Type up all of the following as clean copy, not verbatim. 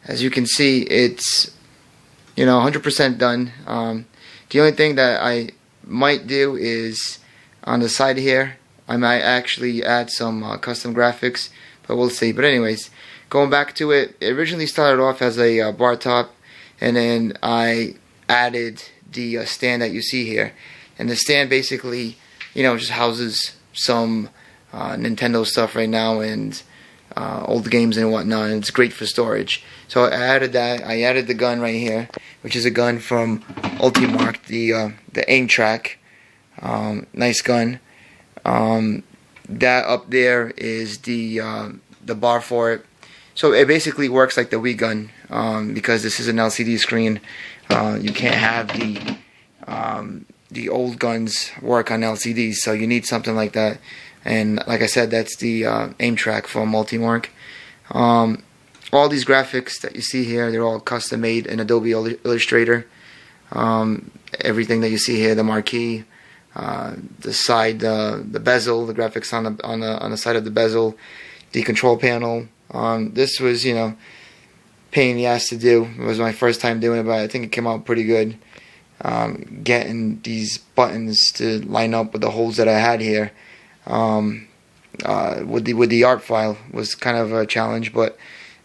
As you can see, it's 100% done. The only thing that I might do is on the side here, I might actually add some custom graphics, but we'll see. But anyways, going back to it, it originally started off as a bar top, and then I added the stand that you see here. And the stand basically, just houses some Nintendo stuff right now and old games and whatnot, and it's great for storage. So I added that. I added the gun right here, which is a gun from Ultimarc, the aimtrak. Nice gun. That up there is the bar for it. So it basically works like the Wii gun, because this is an LCD screen. You can't have the old guns work on LCDs, so you need something like that. And like I said, that's the aimtrak from Ultimarc. All these graphics that you see here, they're all custom made in Adobe Illustrator. Everything that you see here, the marquee, the side, the bezel, the graphics on the side of the bezel, the control panel. This was, pain in the ass to do. It was my first time doing it, but I think it came out pretty good. Getting these buttons to line up with the holes that I had here with the art file was kind of a challenge, but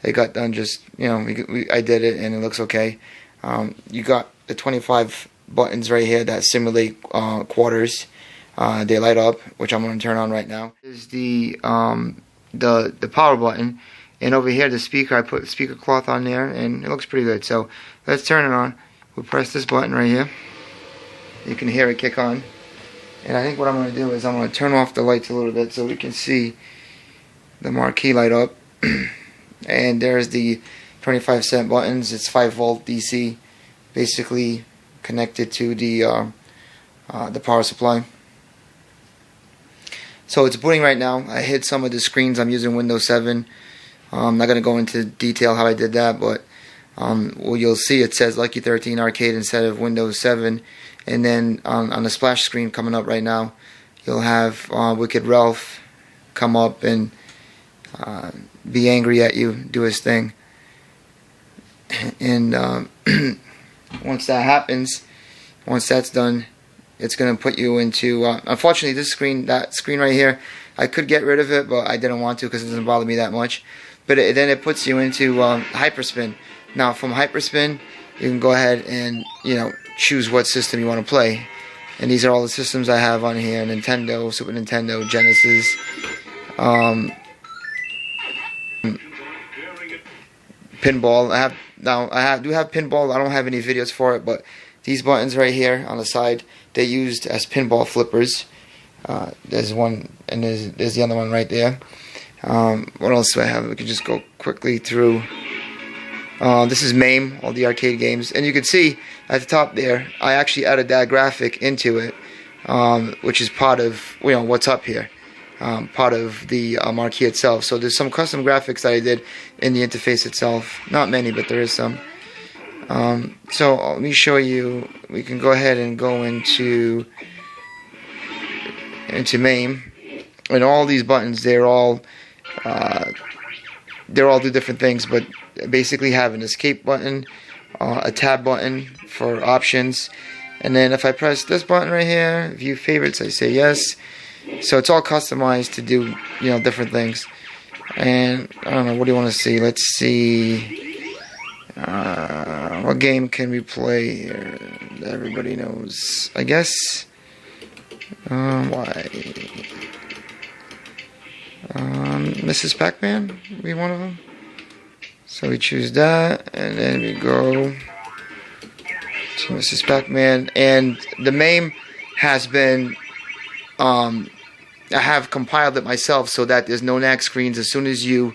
it got done. Just I did it and it looks okay. You got the 25 buttons right here that simulate quarters. They light up, which I'm going to turn on right now. Is the power button, and over here the speaker. I put the speaker cloth on there, and it looks pretty good. So let's turn it on. We'll press this button right here. You can hear it kick on. And I think what I'm going to do is I'm going to turn off the lights a little bit so we can see the marquee light up. And there's the 25-cent buttons. It's 5-volt DC, basically connected to the power supply. So it's booting right now. I hid some of the screens. I'm using Windows 7. I'm not going to go into detail how I did that, but well, you'll see it says Lucky 13 Arcade instead of Windows 7. And then on the splash screen coming up right now, you'll have Wicked Ralph come up and be angry at you, do his thing. And once that happens, once that's done, it's going to put you into, unfortunately this screen, that screen right here, I could get rid of it, but I didn't want to because it doesn't bother me that much. But then it puts you into hyperspin. Now from hyperspin, you can go ahead and, choose what system you want to play. And these are all the systems I have on here: Nintendo, Super Nintendo, Genesis, pinball. I do have pinball. I don't have any videos for it, but these buttons right here on the side, they're used as pinball flippers. There's one, and there's the other one right there. What else do I have? We can just go quickly through. This is Mame, all the arcade games, and you can see at the top there, I actually added that graphic into it, which is part of what's up here, part of the marquee itself. So there's some custom graphics that I did in the interface itself. Not many, but there is some. So let me show you. We can go ahead and go into Mame, and all these buttons, they're all do different things, but basically have an escape button, a tab button for options, and then if I press this button right here, view favorites, I say yes. So it's all customized to do different things. And I don't know, what do you want to see? Let's see, what game can we play here that everybody knows? I guess Mrs. Pac-Man would be one of them. So we choose that, and then we go to Mrs. Pac-Man. And the Mame has been, I have compiled it myself so that there's no nag screens. As soon as you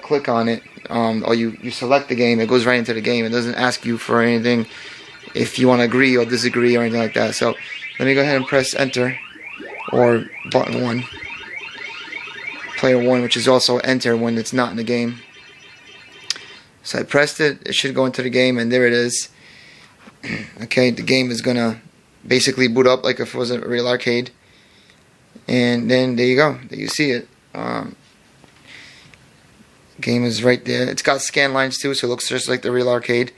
click on it, or you select the game, it goes right into the game. It doesn't ask you for anything if you want to agree or disagree or anything like that. So let me go ahead and press enter, or button 1. Player 1, which is also enter when it's not in the game. So I pressed it, it should go into the game, and there it is. Okay, the game is gonna basically boot up like if it was a real arcade. And then there you go, there you see it. Game is right there. It's got scan lines too, so it looks just like the real arcade.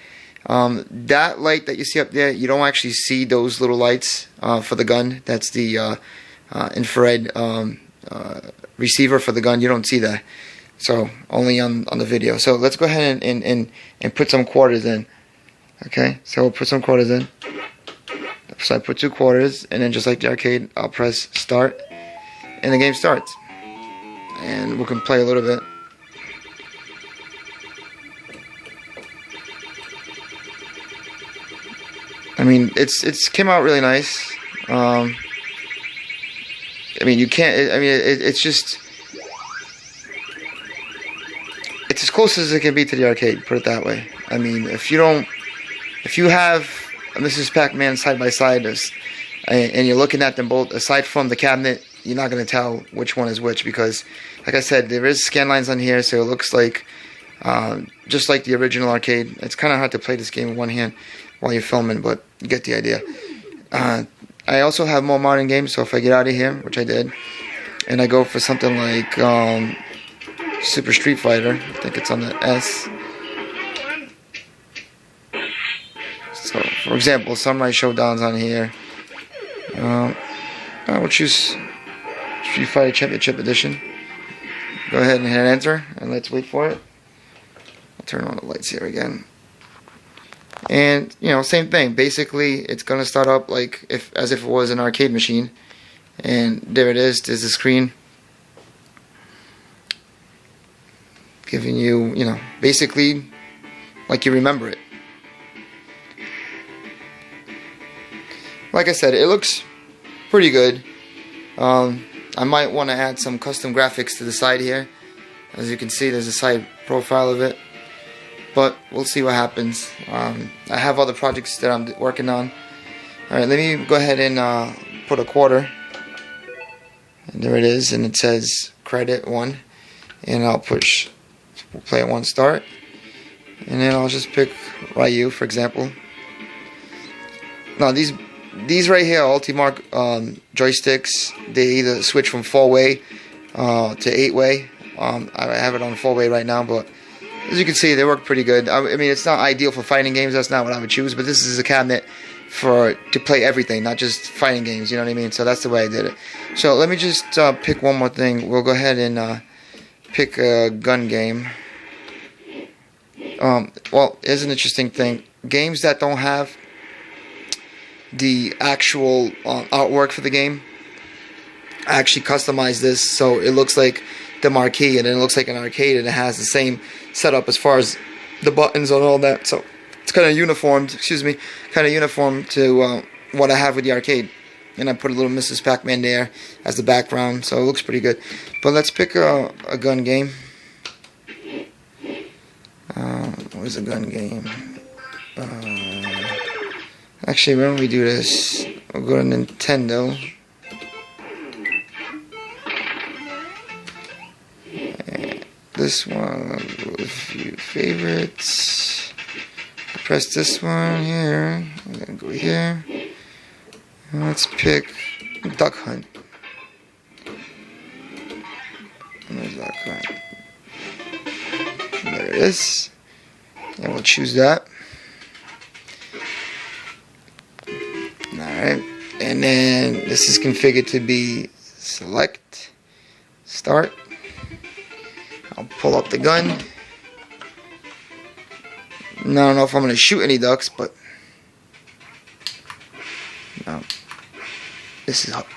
That light that you see up there, you don't actually see those little lights for the gun. That's the infrared receiver for the gun. You don't see that, so only on the video. So let's go ahead and put some quarters in. Okay, so we'll put some quarters in. So I put 2 quarters, and then just like the arcade, I'll press start, and the game starts. And we can play a little bit. I mean, it's came out really nice. I mean, you can't. I mean, it's just. It's as close as it can be to the arcade. Put it that way. I mean, if you have a Mrs. Pac-Man side by side, and you're looking at them both aside from the cabinet, you're not going to tell which one is which because, like I said, there is scan lines on here, so it looks like just like the original arcade. It's kind of hard to play this game with one hand while you're filming, but you get the idea. I also have more modern games, so if I get out of here, which I did, and I go for something like Super Street Fighter, I think it's on the S. So, for example, Samurai Showdown's on here. I will choose Street Fighter Championship Edition. Go ahead and hit enter, and let's wait for it. I'll turn on the lights here again. And, you know, same thing. Basically, it's going to start up like as if it was an arcade machine. And there it is. There's the screen. Giving you, you know, basically like you remember it. Like I said, it looks pretty good. I might want to add some custom graphics to the side here. As you can see, there's a side profile of it. But we'll see what happens. I have other projects that I'm working on. Alright, let me go ahead and put a quarter. And there it is, and it says credit 1. And I'll push play at 1 start. And then I'll just pick Ryu, for example. Now these right here are ultimarc joysticks. They either switch from 4-way to 8-way. I have it on 4-way right now, but as you can see, they work pretty good. I mean, it's not ideal for fighting games. That's not what I would choose. But this is a cabinet to play everything, not just fighting games. You know what I mean? So that's the way I did it. So let me just pick one more thing. We'll go ahead and pick a gun game. Well, here's an interesting thing. Games that don't have the actual artwork for the game, I actually customized this so it looks like the marquee, and it looks like an arcade, and it has the same setup as far as the buttons and all that. So it's kind of uniformed. Kind of uniform to what I have with the arcade. And I put a little Mrs. Pac-Man there as the background, so it looks pretty good. But let's pick a gun game. Where's a gun game? Actually, why don't we do this? We'll go to Nintendo. This one, view favorites. Press this one here. I'm gonna go here. And let's pick Duck Hunt. There's Duck Hunt. There it is. And we'll choose that. Alright. And then this is configured to be select, start. I'll pull up the gun. Now, I don't know if I'm going to shoot any ducks, but no. This is up.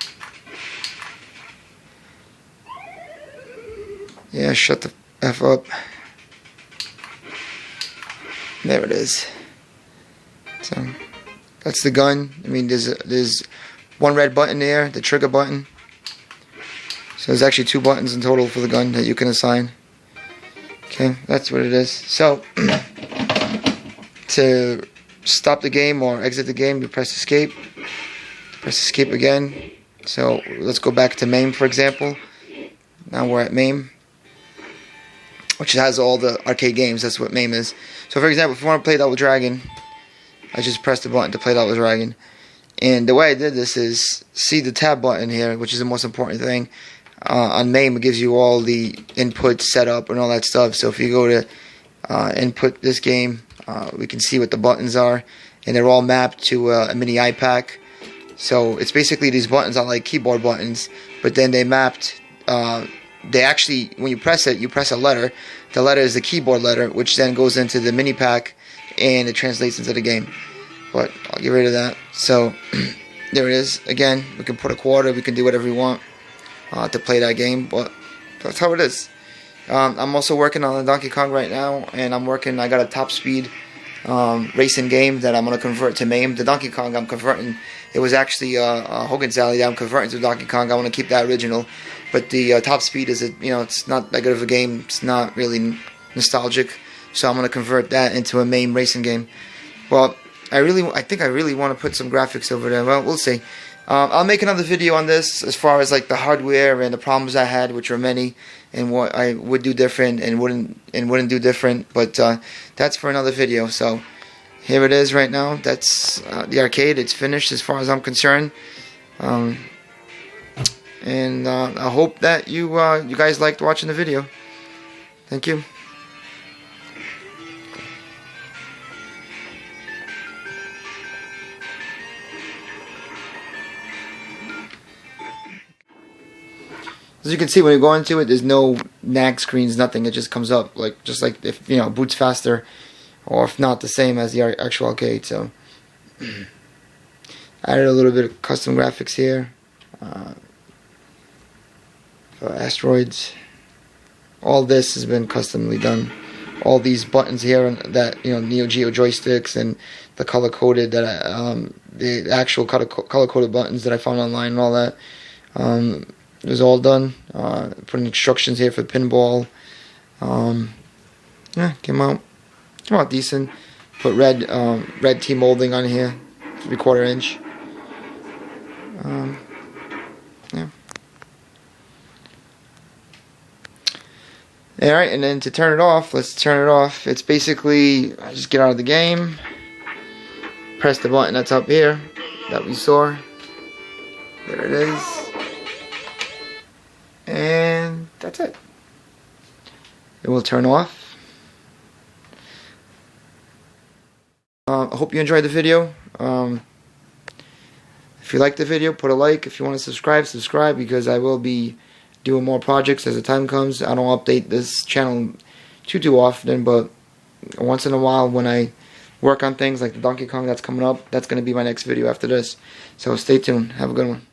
Yeah, shut the F up. There it is. So that's the gun. I mean, there's one red button there, the trigger button. So there's actually 2 buttons in total for the gun that you can assign. Okay, that's what it is. So to stop the game or exit the game, you press escape. Press escape again. So let's go back to Mame, for example. Now we're at Mame, which has all the arcade games. That's what Mame is. So for example, if you want to play Double Dragon, I just press the button to play Double Dragon. And the way I did this is, see the tab button here, which is the most important thing. On Mame, it gives you all the input setup and all that stuff. So if you go to input this game, we can see what the buttons are, and they're all mapped to a mini-pac. So it's basically these buttons are like keyboard buttons, but then they mapped. They actually, when you press it, you press a letter. The letter is the keyboard letter, which then goes into the mini-pac, and it translates into the game. But I'll get rid of that. So there it is. Again, we can put a quarter. We can do whatever we want to play that game. But that's how it is. I'm also working on the Donkey Kong right now, and I got a top speed racing game that I'm going to convert to MAME. The Donkey Kong I'm converting, it was actually Hogan's Alley that I'm converting to Donkey Kong. I want to keep that original, but the top speed is it's not that good of a game. It's not really nostalgic, so I'm going to convert that into a MAME racing game. Well, I think I really want to put some graphics over there. Well, we'll see. I'll make another video on this as far as like the hardware and the problems I had, which are many, and what I would do different and wouldn't do different. But that's for another video. So here it is right now. That's the arcade. It's finished as far as I'm concerned. And I hope that you guys liked watching the video. Thank you. As you can see, when you go into it, there's no nag screens, nothing. It just comes up just like if boots faster, or if not the same as the actual arcade. So added a little bit of custom graphics here for asteroids. All this has been customly done. All these buttons here that Neo Geo joysticks and the color coded the actual color coded buttons that I found online and all that. It was all done. Putting instructions here for pinball. Yeah, came out decent. Put red T molding on here, 3/4 inch. Yeah. All right, and then to turn it off, let's turn it off. It's basically I just get out of the game, press the button that's up here that we saw. There it is. And that's it. It will turn off. I hope you enjoyed the video. If you liked the video, put a like. If you want to subscribe, because I will be doing more projects as the time comes. I don't update this channel too often, but once in a while when I work on things like the Donkey Kong that's coming up, that's going to be my next video after this. So stay tuned. Have a good one.